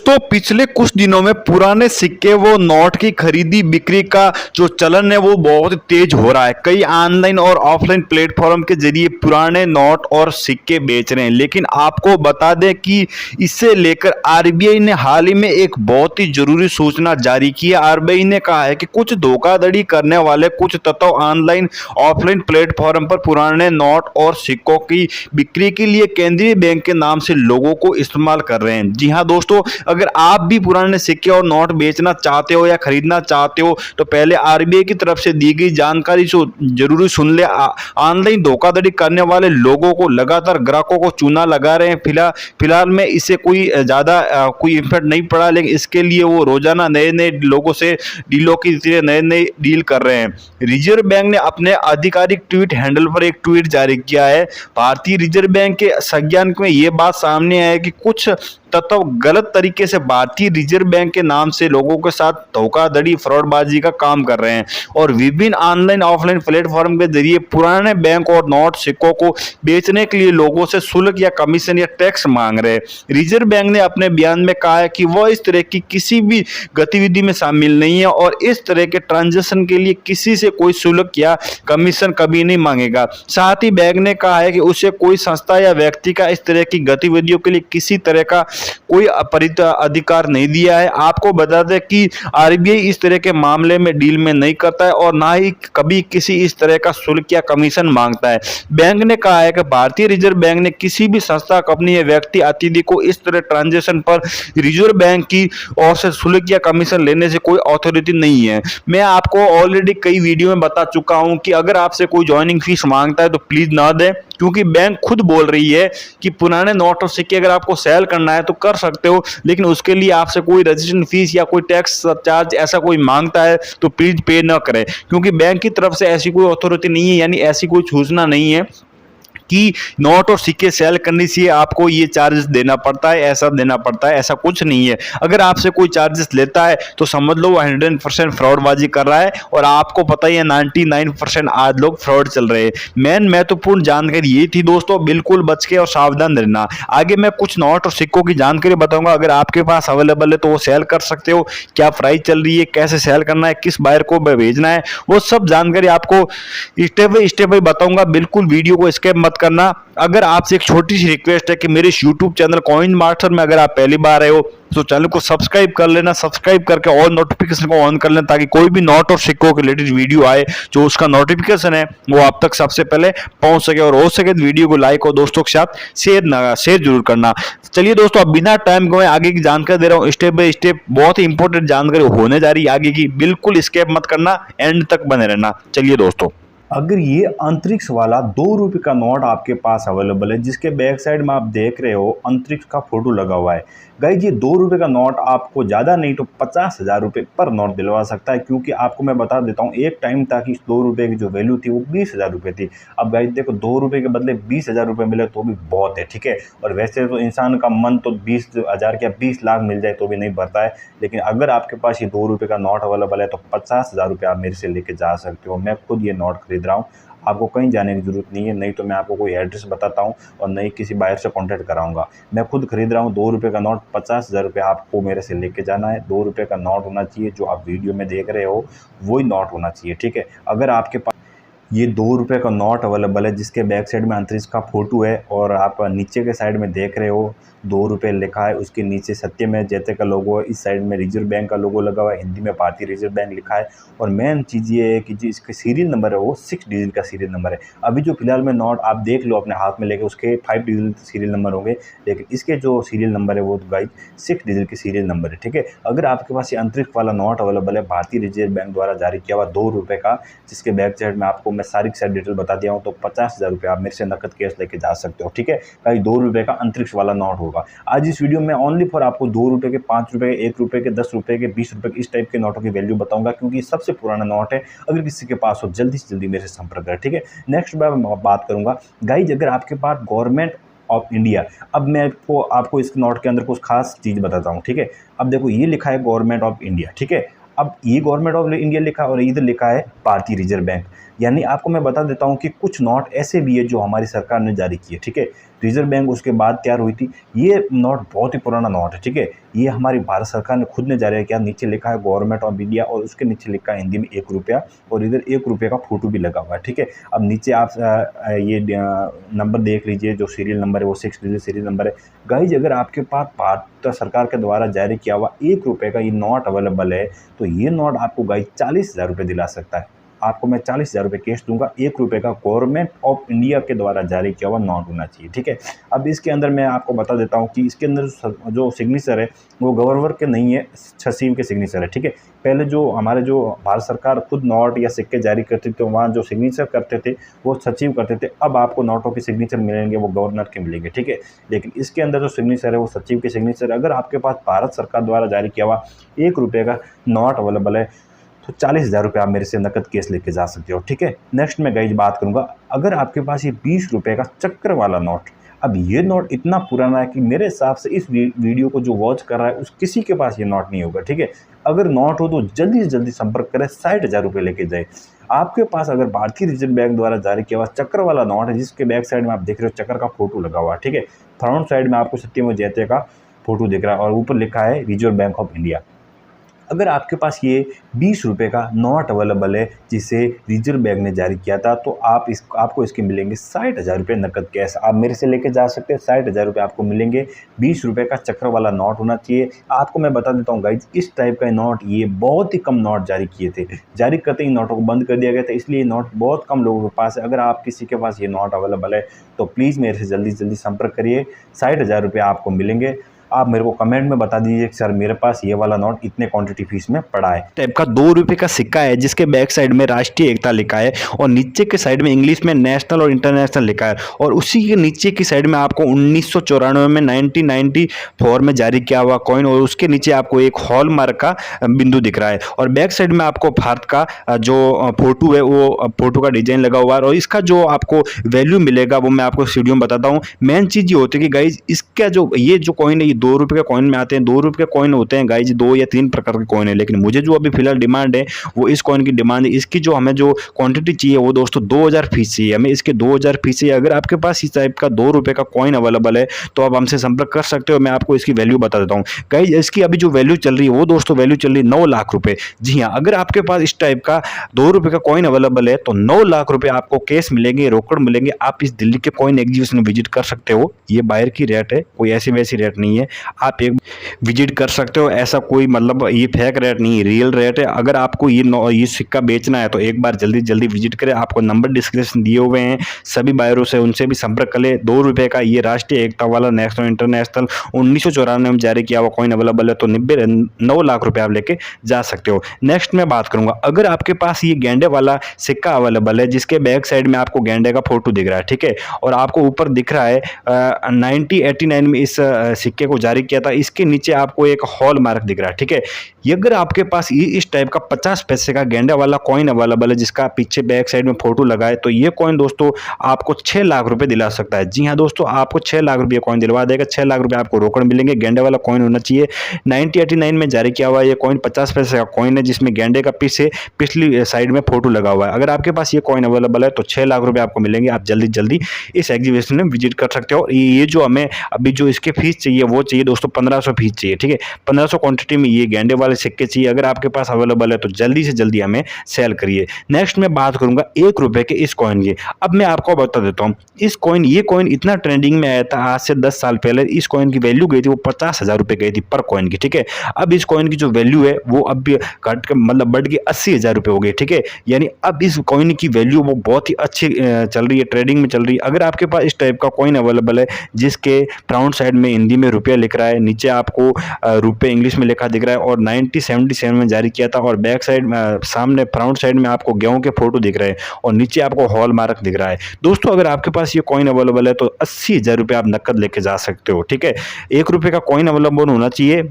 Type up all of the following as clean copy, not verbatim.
दोस्तों पिछले कुछ दिनों में पुराने सिक्के व नोट की खरीदी बिक्री का जो चलन है वो बहुत तेज हो रहा है। कई ऑनलाइन और ऑफलाइन प्लेटफॉर्म के जरिए पुराने नोट और सिक्के बेच रहे हैं, लेकिन आपको बता दें कि इससे लेकर आरबीआई ने हाल ही में एक बहुत ही जरूरी सूचना जारी की है। आरबीआई ने कहा है कि कुछ धोखाधड़ी करने वाले कुछ तत्व ऑनलाइन ऑफलाइन प्लेटफॉर्म पर पुराने नोट और सिक्कों की बिक्री के लिए केंद्रीय बैंक के नाम से लोगों को इस्तेमाल कर रहे हैं। जी हाँ दोस्तों, अगर आप भी पुराने सिक्के और नोट बेचना चाहते हो या खरीदना चाहते हो तो पहले आरबीआई की तरफ से दी गई जानकारी जो जरूरी सुन ले। ऑनलाइन धोखाधड़ी करने वाले लोगों को लगातार ग्राहकों को चूना लगा रहे हैं। फिलहाल में इससे कोई ज़्यादा कोई इम्पैक्ट नहीं पड़ा, लेकिन इसके लिए वो रोजाना नए नए लोगों से डीलों की तरह नए नए डील कर रहे हैं। रिजर्व बैंक ने अपने आधिकारिक ट्वीट हैंडल पर एक ट्वीट जारी किया है। भारतीय रिजर्व बैंक के संज्ञान में ये बात सामने आई है कि कुछ तत्व गलत तरीके से भारतीय रिजर्व बैंक के नाम से लोगों के साथ धोखाधड़ी फ्रॉडबाजी का काम कर रहे हैं और विभिन्न ऑनलाइन ऑफलाइन प्लेटफॉर्म के जरिए पुराने बैंक और नोट सिक्कों को बेचने के लिए लोगों से शुल्क या कमीशन या टैक्स मांग रहे हैं। रिजर्व बैंक ने अपने बयान में कहा है कि वह इस तरह की किसी भी गतिविधि में शामिल नहीं है और इस तरह के ट्रांजैक्शन के लिए किसी से कोई शुल्क या कमीशन कभी नहीं मांगेगा। साथ ही बैंक ने कहा है कि उसे कोई संस्था या व्यक्ति का इस तरह की गतिविधियों के लिए किसी तरह का कोई अपरित अधिकार नहीं दिया है। आपको बता दें कि आरबीआई इस तरह के मामले में डील में नहीं करता है और ना ही कभी किसी इस तरह का शुल्क या कमीशन मांगता है। बैंक ने कहा है कि भारतीय रिजर्व बैंक ने किसी भी संस्था, कंपनी या व्यक्ति अतिथि को इस तरह ट्रांजैक्शन पर रिजर्व बैंक की ओर से शुल्क या कमीशन लेने से कोई अथॉरिटी नहीं है। मैं आपको ऑलरेडी कई वीडियो में बता चुका हूं कि अगर आपसे कोई ज्वाइनिंग फीस मांगता है तो प्लीज ना दें, क्योंकि बैंक खुद बोल रही है कि पुराने नोट और सिक्के अगर आपको सेल करना है तो कर सकते हो, लेकिन उसके लिए आपसे कोई रजिस्ट्रेशन फीस या कोई टैक्स चार्ज ऐसा कोई मांगता है तो प्लीज पे न करें, क्योंकि बैंक की तरफ से ऐसी कोई अथॉरिटी नहीं है, यानी ऐसी कोई सूचना नहीं है कि नोट और सिक्के सेल करने से आपको ये चार्जेस देना पड़ता है, ऐसा देना पड़ता है, ऐसा कुछ नहीं है। अगर आपसे कोई चार्जेस लेता है तो समझ लो वो 100% फ्रॉडबाजी कर रहा है और आपको पता ही है 99% आज लोग फ्रॉड चल रहे हैं। मेन महत्वपूर्ण जानकारी ये थी दोस्तों, बिल्कुल बच के और सावधान रहना। आगे मैं कुछ नोट और सिक्कों की जानकारी बताऊंगा, अगर आपके पास अवेलेबल है तो वो सेल कर सकते हो, क्या प्राइस चल रही है, कैसे सेल करना है, किस बायर को भेजना है, वो सब जानकारी आपको स्टेप बाय स्टेप बताऊंगा। बिल्कुल वीडियो को स्किप मत करना। अगर आपसे एक छोटी सी रिक्वेस्ट है कि मेरे इस YouTube चैनल कॉइन मास्टर में अगर आप पहली बार आए हो तो चैनल को सब्सक्राइब कर लेना, सब्सक्राइब करके ऑल नोटिफिकेशन को ऑन कर लेना, ताकि कोई भी नोट और सिक्कों के रिलेटेड वीडियो आए जो उसका नोटिफिकेशन है वो आप तक सबसे पहले पहुंच सके। और हो सके तो वीडियो को लाइक और दोस्तों के साथ शेयर जरूर करना। चलिए दोस्तों, अब बिना टाइम गवाए आगे की जानकारी दे रहा हूँ स्टेप बाय स्टेप। बहुत ही इंपॉर्टेंट जानकारी होने जा रही है आगे की, बिल्कुल स्किप मत करना, एंड तक बने रहना। चलिए दोस्तों, अगर ये अंतरिक्ष वाला 2 रुपये का नोट आपके पास अवेलेबल है, जिसके बैक साइड में आप देख रहे हो अंतरिक्ष का फोटो लगा हुआ है, गाइज ये 2 रुपये का नोट आपको ज़्यादा नहीं तो 50,000 रुपये पर नोट दिलवा सकता है। क्योंकि आपको मैं बता देता हूँ, एक टाइम था कि इस 2 रुपये की जो वैल्यू थी वो 20,000 रुपये थी। अब गाइज देखो, 2 रुपये के बदले 20,000 रुपये मिले तो भी बहुत है, ठीक है। और वैसे तो इंसान का मन तो 20,000 या 20 लाख मिल जाए तो भी नहीं भरता है, लेकिन अगर आपके पास ये 2 रुपये का नोट अवेलेबल है तो 50,000 रुपये आप मेरे से लेके जा सकते हो। मैं खुद ये नोट खरीद रहा हूँ, आपको कहीं जाने की जरूरत नहीं है, नहीं तो मैं आपको कोई एड्रेस बताता हूँ और नहीं किसी बायर से कांटेक्ट कराऊंगा। मैं खुद खरीद रहा हूँ 2 रुपये का नोट, 50,000 रुपये आपको मेरे से लेके जाना है। 2 रुपये का नोट होना चाहिए, जो आप वीडियो में देख रहे हो वही नोट होना चाहिए, ठीक है। अगर आपके पास ये 2 रुपये का नोट अवेलेबल है जिसके बैक साइड में अंतरिक्ष का फोटो है और आप नीचे के साइड में देख रहे हो 2 रुपये लिखा है, उसके नीचे सत्यमेव जयते का लोगो है, इस साइड में रिजर्व बैंक का लोगो लगा हुआ है, हिंदी में भारतीय रिजर्व बैंक लिखा है। और मेन चीज़ ये है कि जो इसका सीरियल नंबर है वो 6 डिजिट का सीरियल नंबर है। अभी जो फिलहाल में नोट आप देख लो अपने हाथ में लेके, उसके 5 डिजिट सीरियल नंबर होंगे, लेकिन इसके जो सीरियल नंबर है वो गाइज 6 डिजिट के सीरियल नंबर है, ठीक है। अगर आपके पास ये अंतरिक्ष वाला नोट अवेलेबल है भारतीय रिजर्व बैंक द्वारा जारी किया हुआ 2 रुपये का, जिसके बैक साइड में आपको मैं सारी डिटेल बता दिया हूँ, तो 50,000 रुपये आप मेरे से नकद कैश लेके जा सकते हो, ठीक है। गाइस 2 रुपये का अंतरिक्ष वाला नोट होगा। आज इस वीडियो में ओनली फॉर आपको 2 रुपये के, 5 रुपये के, 1 रुपये के, 10 रुपये के, 20 रुपये के, इस टाइप के नोटों की वैल्यू बताऊंगा, क्योंकि ये सबसे पुराना नोट है। अगर किसी के पास हो जल्दी से जल्दी मेरे से संपर्क करें, ठीक है। नेक्स्ट बात करूंगा गाइज, अगर आपके पास गवर्नमेंट ऑफ इंडिया, अब मैं आपको इस नोट के अंदर कुछ खास चीज़ बताता हूँ, ठीक है। अब देखो ये लिखा है गवर्नमेंट ऑफ इंडिया, ठीक है। अब ये गवर्नमेंट ऑफ इंडिया लिखा और इधर लिखा है भारतीय रिजर्व बैंक। यानी आपको मैं बता देता हूँ कि कुछ नोट ऐसे भी है जो हमारी सरकार ने जारी किए, ठीक है। रिजर्व बैंक उसके बाद तैयार हुई थी। ये नोट बहुत ही पुराना नोट है, ठीक है। ये हमारी भारत सरकार ने खुद ने जारी किया। नीचे लिखा है गवर्नमेंट ऑफ इंडिया और उसके नीचे लिखा है हिंदी में 1 रुपया और इधर 1 रुपये का फोटो भी लगा हुआ है, ठीक है। अब नीचे आप ये नंबर देख लीजिए, जो सीरियल नंबर है वो 6 डिजिट सीरियल नंबर है। गाइज अगर आपके पास भारत सरकार के द्वारा जारी किया हुआ 1 रुपये का ये नोट अवेलेबल है तो ये नोट आपको गाइज 40,000 रुपये दिला सकता है। आपको मैं 40,000 रुपये कैश दूंगा। 1 रुपये का गवर्नमेंट ऑफ इंडिया के द्वारा जारी किया हुआ नोट होना चाहिए, ठीक है। अब इसके अंदर मैं आपको बता देता हूँ कि इसके अंदर जो सिग्नेचर है वो गवर्नर के नहीं है, सचिव के सिग्नेचर है, ठीक है। पहले जो हमारे जो भारत सरकार खुद नोट या सिक्के जारी करती थी वहाँ जो सिग्नेचर करते थे वो सचिव करते थे। अब आपको नोटों के सिग्नेचर मिलेंगे वो गवर्नर के मिलेंगे, ठीक है। लेकिन इसके अंदर जो सिग्नेचर है वो सचिव के सिग्नेचर। अगर आपके पास भारत सरकार द्वारा जारी किया हुआ 1 रुपये का नोट अवेलेबल है तो 40,000 रुपये आप मेरे से नकद केस लेके जा सकते हो, ठीक है। नेक्स्ट मैं गाइज बात करूंगा, अगर आपके पास ये 20 रुपये का चक्कर वाला नोट, अब ये नोट इतना पुराना है कि मेरे हिसाब से इस वीडियो को जो वॉच कर रहा है उस किसी के पास ये नोट नहीं होगा, ठीक है। अगर नोट हो तो जल्दी से जल्दी संपर्क करें, 60,000 रुपये लेके जाए। आपके पास अगर भारतीय रिजर्व बैंक द्वारा जारी किया हुआ चक्कर वाला नोट है जिसके बैक साइड में आप देख रहे हो चक्कर का फोटो लगा हुआ है, ठीक है। फ्रंट साइड में आपको सत्यमेव जयते का फोटो दिख रहा है और ऊपर लिखा है रिजर्व बैंक ऑफ इंडिया। अगर आपके पास ये 20 रुपये का नोट अवेलेबल है जिसे रिजर्व बैंक ने जारी किया था तो आपको इसके मिलेंगे 60,000 रुपये नकद कैश। आप मेरे से लेके जा सकते हैं, 60,000 रुपये आपको मिलेंगे। 20 रुपये का चक्कर वाला नोट होना चाहिए। आपको मैं बता देता हूँ गाइज, इस टाइप का नोट ये बहुत ही कम नोट जारी किए थे। जारी करते ही नोटों को बंद कर दिया गया था, इसलिए नोट बहुत कम लोगों के पास है। अगर आप किसी के पास ये नोट अवेलेबल है तो प्लीज़ मेरे से जल्दी से जल्दी संपर्क करिए। 60,000 रुपये आपको मिलेंगे। आप मेरे को कमेंट में बता दीजिए कि सर मेरे पास ये वाला नोट इतने क्वांटिटी फीस में पड़ा है। टाइप का 2 रुपये का सिक्का है जिसके बैक साइड में राष्ट्रीय एकता लिखा है और नीचे के साइड में इंग्लिश में नेशनल और इंटरनेशनल लिखा है और उसी के नीचे की साइड में आपको 1994 में 1994 में जारी किया हुआ कॉइन और उसके नीचे आपको एक हॉलमार्क का बिंदु दिख रहा है और बैक साइड में आपको भारत का जो फोटो है वो फोटो का डिजाइन लगा हुआ है और इसका जो आपको वैल्यू मिलेगा वो मैं आपको वीडियो में बताता हूँ। मेन चीज़ ये होती है कि गाइज इसका जो ये जो कॉइन है ये 2 रुपये के कॉइन में आते हैं। 2 रुपये के कॉइन होते हैं गाइज 2 या 3 प्रकार के कॉइन है, लेकिन मुझे जो अभी फिलहाल डिमांड है वो इस कॉइन की डिमांड है। इसकी जो हमें जो क्वांटिटी चाहिए वो दोस्तों 2000 पीस चाहिए हमें, इसके 2000 पीस चाहिए। अगर आपके पास इस टाइप का 2 रुपये का कॉइन अवेलेबल है तो आप हमसे संपर्क कर सकते हो। मैं आपको इसकी वैल्यू बता देता हूँ गाइज। इसकी अभी जो वैल्यू चल रही है वो दोस्तों वैल्यू चल रही है 9 लाख रुपए। जी हाँ, अगर आपके पास इस टाइप का 2 रुपये का कॉइन अवेलेबल है तो 9 लाख रुपए आपको कैश मिलेंगे, रोकड़ मिलेंगे। आप इस दिल्ली के कॉइन एग्जीबिशन में विजिट कर सकते हो। ये बाहर की रेट है, कोई ऐसी वैसी रेट नहीं है, आप एक विजिट कर सकते हो। ऐसा कोई मतलब ये फेक रेट नहीं है, रियल रेट है। अगर आपको ये सिक्का बेचना है तो एक बार जल्दी जल्दी विजिट करें। आपको नंबर डिस्क्रिप्शन दिए हुए हैं, सभी बायरों से उनसे भी संपर्क कर ले। 2 रुपये का ये राष्ट्रीय एकता वाला नेशनल इंटरनेशनल 1994 में जारी किया हुआ कॉइन अवेलेबल है तो 9 लाख रुपए आप लेके जा सकते हो। नेक्स्ट मैं बात करूंगा, अगर आपके पास ये गेंडे वाला सिक्का अवेलेबल है जिसके बैक साइड में आपको गेंडे का फोटो दिख रहा है, ठीक है, और आपको ऊपर दिख रहा है 1989 में इस सिक्के को जारी किया था, इसके नीचे आपको एक हॉल मार्क दिख रहा है, ठीक है। ये अगर आपके पास ये इस टाइप का 50 पैसे का गेंडा वाला कॉइन अवेलेबल है जिसका पीछे बैक साइड में फोटो लगा है तो ये कॉइन दोस्तों आपको 6 लाख रुपए दिला सकता है। जी हाँ दोस्तों, आपको 6 लाख रुपये कॉइन दिलवा देगा। 6 लाख रुपए आपको रोकड़ मिलेंगे। गेंडे वाला कॉइन होना चाहिए। 1989 में जारी किया हुआ ये कॉइन 50 पैसे का कॉइन है जिसमें गेंडे का पीछे पिछली साइड में फोटो लगा हुआ है। अगर आपके पास ये कॉइन अवेलेबल है तो 6 लाख रुपए आपको मिलेंगे। आप जल्दी जल्दी इस एग्जीबिशन में विजिट कर सकते हो। ये जो हमें अभी जो इसके फीस चाहिए वो चाहिए दोस्तों 1500 फीस चाहिए, ठीक है। 1500 क्वांटिटी में ये गेंडे वाले सिक्के चाहिए। अगर आपके पास अवेलेबल है तो जल्दी से जल्दी हमें सेल करिए। नेक्स्ट मैं बात करूंगा 1 रुपए के इस कॉइन की। अब मैं आपको बता देता हूँ ये कॉइन इतना ट्रेंडिंग में आया था आज से 10 साल पहले। इस कॉइन की वैल्यू गई थी वो 50,000 रुपए गई थी पर कॉइन की, ठीक है। अब इस कॉइन की जो वैल्यू है वो अब भी घट के मतलब बढ़ के 80,000 रुपए हो गई, ठीक है। यानी अब इस कॉइन की वैल्यू वो बहुत ही अच्छी चल रही है, ट्रेडिंग में चल रही है। अगर आपके पास इस टाइप का कॉइन अवेलेबल है जिसके फ्रंट साइड में हिंदी में रुपया लिख रहा है, नीचे आपको रुपये इंग्लिश में लिखा दिख रहा है और 1977 में जारी किया था और बैक साइड में सामने फ्रंट साइड में आपको गेहूं के फोटो दिख रहे हैं और नीचे आपको हॉल मार्क दिख रहा है। दोस्तों अगर आपके पास ये कॉइन अवेलेबल है तो 80,000 रुपये आप नकद लेके जा सकते हो, ठीक है। 1 रुपये का कॉइन अवेलेबल होना चाहिए,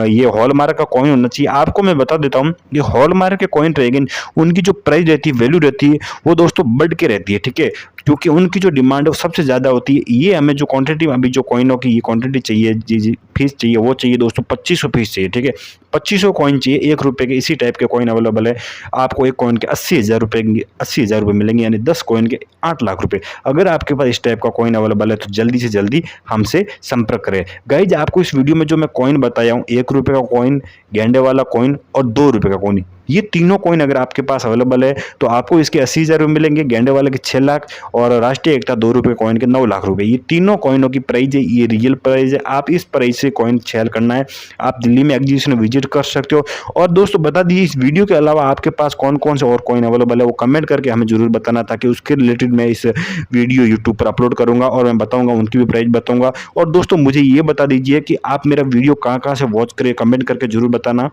ये हॉल मार्क का कॉइन होना चाहिए। आपको मैं बता देता हूँ ये हॉल मार्क के कॉइन रहेंगे उनकी जो प्राइस रहती है, वैल्यू रहती है वो दोस्तों बढ़ के रहती है, ठीक है, क्योंकि उनकी जो डिमांड है वो सबसे ज़्यादा होती है। ये हमें जो क्वांटिटी अभी जो कॉइनों की ये क्वांटिटी चाहिए, जी फीस चाहिए वो चाहिए दोस्तों 2500 पीस चाहिए, ठीक है। 2500 कॉइन चाहिए 1 रुपये के, इसी टाइप के कॉइन अवेलेबल है। आपको एक कॉइन के 80,000 रुपये मिलेंगे, यानी 10 कॉइन के 8 लाख रुपए। अगर आपके पास इस टाइप का कॉइन अवेलेबल है तो जल्दी से जल्दी हमसे संपर्क करें। गाइज आपको इस वीडियो में जो मैं कॉइन बताया हूँ, 1 रुपये का कॉइन, गेंडे वाला कॉइन और 2 रुपये का कॉइन, ये तीनों कॉइन अगर आपके पास अवेलेबल है तो आपको इसके 80,000 रुपये मिलेंगे, गेंडे वाले के 6 लाख और राष्ट्रीय एकता 2 रुपये कॉइन के 9 लाख रुपए। ये तीनों कॉइनों की प्राइस है, ये रियल प्राइस है। आप इस प्राइस से कॉइन सेल करना है, आप दिल्ली में एग्जीबिशन विजिट कर सकते हो। और दोस्तों बता दीजिए, इस वीडियो के अलावा आपके पास कौन कौन से और कॉइन अवेलेबल है वो कमेंट करके हमें जरूर बताना, ताकि उसके रिलेटेड मैं इस वीडियो यूट्यूब पर अपलोड करूंगा और मैं बताऊंगा, उनकी भी प्राइस बताऊंगा। और दोस्तों मुझे ये बता दीजिए कि आप मेरा वीडियो कहाँ से वॉच करें, कमेंट करके जरूर बताना।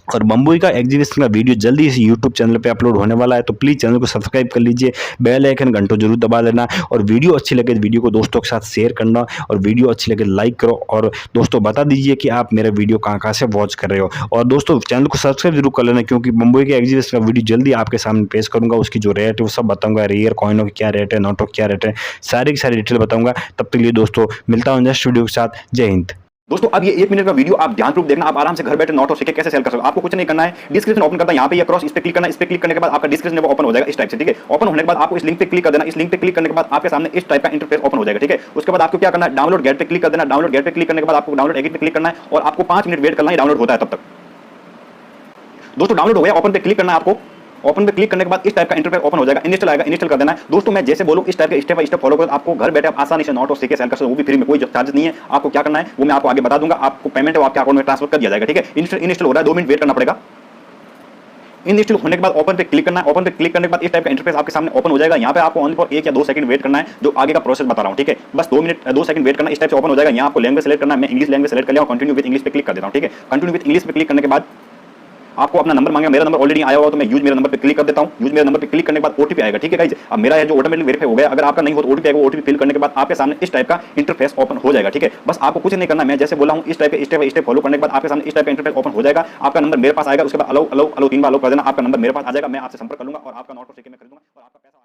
और बम्बई का एग्जीबिशन का वीडियो जल्दी इस यूट्यूब चैनल पे अपलोड होने वाला है, तो प्लीज़ चैनल को सब्सक्राइब कर लीजिए, बेल आइकन घंटों जरूर दबा लेना। और वीडियो अच्छी लगे तो वीडियो को दोस्तों के साथ शेयर करना, और वीडियो अच्छी लगे लाइक करो। और दोस्तों बता दीजिए कि आप मेरा वीडियो कहाँ से वॉच कर रहे हो। और दोस्तों चैनल को सब्सक्राइब जरूर कर लेना, क्योंकि बम्बई के एग्जीबिशन का वीडियो जल्दी आपके सामने पेश करूँगा। उसकी जो रेट है वो सब बताऊँगा, रेयर कॉइनों की क्या रेट है, नोटों की क्या रेट है, सारी की सारी डिटेल बताऊँगा। तब तक लिए दोस्तों मिलता हूँ नेक्स्ट वीडियो के साथ। जय हिंद। दोस्तों अब ये 1 मिनट का वीडियो आप ध्यानपूर्वक देखना। आप आराम से घर बैठे नोट और सिक्के कैसे सेल कर सकते हो। आपको कुछ नहीं करना है, डिस्क्रिप्शन ओपन करना है, यहाँ पे ये क्रॉस इस पे क्लिक करना है। इस पे क्लिक करने के बाद आपका डिस्क्रिप्शन वो ओपन हो जाएगा इस टाइप से, ठीक है। ओपन होने के बाद आपको इस लिंक पे क्लिक कर देना। इस लिंक पे क्लिक करने के बाद आपके सामने इस टाइप का इंटरफेस ओपन हो जाएगा, ठीक है। उसके बाद आपको क्या करना है, डाउनलोड गेट पे क्लिक कर देना। डाउनलोड गेट पे क्लिक करने के बाद आपको डाउनलोड एग्रीमेंट पे क्लिक करना है और आपको 5 मिनट वेट करना है, डाउनलोड होता है तब तक। दोस्तों डाउनलोड हो गया, ओपन पे क्लिक करना है आपको। ओपन पे क्लिक करने के बाद इस टाइप का इंटरफेस ओपन हो जाएगा, इंस्टॉल आएगा, इंस्टॉल कर देना है। दोस्तों मैं जैसे बोलूं इस टाइप के स्टेप बाय स्टेप फॉलो करो, आपको घर बैठे आप आसानी से नोट और सिक्के सेल कर सकते हो, वो भी फ्री में, कोई चार्ज नहीं है। आपको क्या करना है वो मैं आपको आगे बता दूंगा। आपको पेमेंट है वो आपके अकाउंट में ट्रांसफर कर दिया जाएगा, ठीक है। इंस्टॉल हो रहा है, 2 मिनट वेट करना पड़ेगा। इंस्टॉल होने के बाद ओपन पे क्लिक करना है। ओपन पे क्लिक करने के बाद इस टाइप का इंटरफेस आपके सामने ओपन हो जाएगा। यहाँ पे आपको ओनली फॉर 1 या 2 सेकंड वेट करना है, जो आगे का प्रोसेस बता रहा हूँ, ठीक है। बस 2 सेकंड वेट करना, इस टाइप से ओपन हो जाएगा। यहाँ आपको लैंग्वेज सेलेक्ट करना है, मैं इंग्लिश लैंग्वेज सेलेक्ट कर लिया और कंटिन्यू विद इंग्लिश पे क्लिक कर देता हूँ, ठीक है। कंटिन्यू विद इंग्लिश पे क्लिक करने के बाद आपको अपना नंबर मांगेगा। मेरा नंबर ऑलरेडी आया हुआ तो मैं यूज मेरा नंबर पे क्लिक कर देता हूं। यूज मेरा नंबर पे क्लिक करने के बाद ओटीपी आएगा, ठीक है गाइस। अब मेरा है जो ऑटोमेटिक वेरीफाई हो गया। अगर आपका नहीं हो तो ओटीपी आएगा, ओटीपी फिल करने के बाद आपके सामने इस टाइप का इंटरफेस ओपन हो जाएगा, ठीक है। बस आपको कुछ नहीं करना, मैं जैसे बोला हूं इस टाइप के स्टेप बाय स्टेप फॉलो करने के बाद आपके सामने इस टाइप का इंटरफेस ओपन हो जाएगा। आपका नंबर मेरे पास आएगा, उसके बाद अलो 3 बार अलो कर देना, आपका नंबर मेरे पास आ जाएगा। मैं आपसे संपर्क कर लूंगा और आपका नोट और सिक्के में खरीदूंगा और आपका पैसा